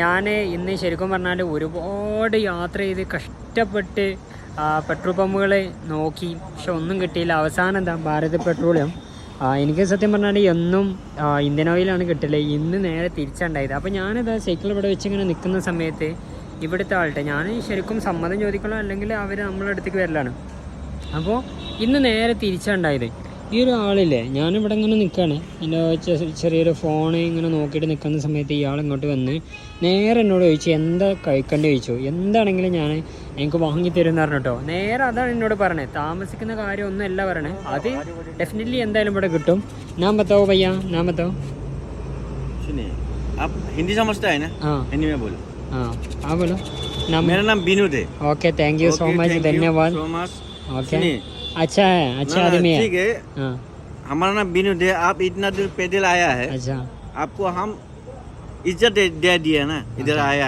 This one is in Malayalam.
ഞാൻ ഇന്ന് ശരിക്കും പറഞ്ഞാൽ ഒരുപാട് യാത്ര ചെയ്ത് കഷ്ടപ്പെട്ട് പെട്രോൾ പമ്പുകൾ നോക്കി, പക്ഷെ ഒന്നും കിട്ടിയില്ല. അവസാനം എന്താ ഭാരത് പെട്രോളിയം, എനിക്ക് സത്യം പറഞ്ഞാൽ എന്നും ഇന്ത്യൻ ഓയിലാണ് കിട്ടില്ല. ഇന്ന് നേരെ തിരിച്ചുണ്ടായത്. അപ്പോൾ ഞാനിതാ സൈക്കിൾ ഇവിടെ വെച്ച് ഇങ്ങനെ നിൽക്കുന്ന സമയത്ത് ഇവിടുത്തെ ആൾട്ടെ ഞാൻ ശരിക്കും സമ്മതം ചോദിക്കണം, അല്ലെങ്കിൽ അവർ നമ്മളെ അടുത്തേക്ക് വരലാണ്. അപ്പോൾ ഇന്ന് നേരെ തിരിച്ചുണ്ടായത്. ഈ ഒരു ആളില്ലേ, ഞാനിവിടെ ഇങ്ങനെ നിൽക്കുകയാണ്, എൻ്റെ ചെറിയൊരു ഫോൺ ഇങ്ങനെ നോക്കിയിട്ട് നിൽക്കുന്ന സമയത്ത് ഇയാൾ ഇങ്ങോട്ട് വന്ന് നേരെ എന്നോട് ചോദിച്ചു എന്താ കഴിക്കേണ്ടി ചോദിച്ചു. എന്താണെങ്കിലും എനിക്ക് വാങ്ങിത്തരും എന്ന് പറഞ്ഞിട്ടോ. നേരെ അതാണ് എന്നോട് പറഞ്ഞത്. താമസിക്കുന്ന കാര്യം ഒന്നും അല്ല പറയണേ, അത് ഡെഫിനറ്റ്ലി എന്തായാലും ഇവിടെ കിട്ടും. ഞാൻ ബത്താവോ ഭയ്യ, ഞാൻ ബത്താവോ. हिंदी समझता है ना? हाँ, हिंदी में बोलो. हाँ बोलो. मेरा नाम विनोद है. Okay, thank you so much, धन्यवाद. ओके, अच्छा है, अच्छा आदमी है. ठीक है. हमारा नाम विनोद है. आप इतना दूर पैदल आया है. अच्छा, आपको हम इज्जत दे दिया ना, इधर आया.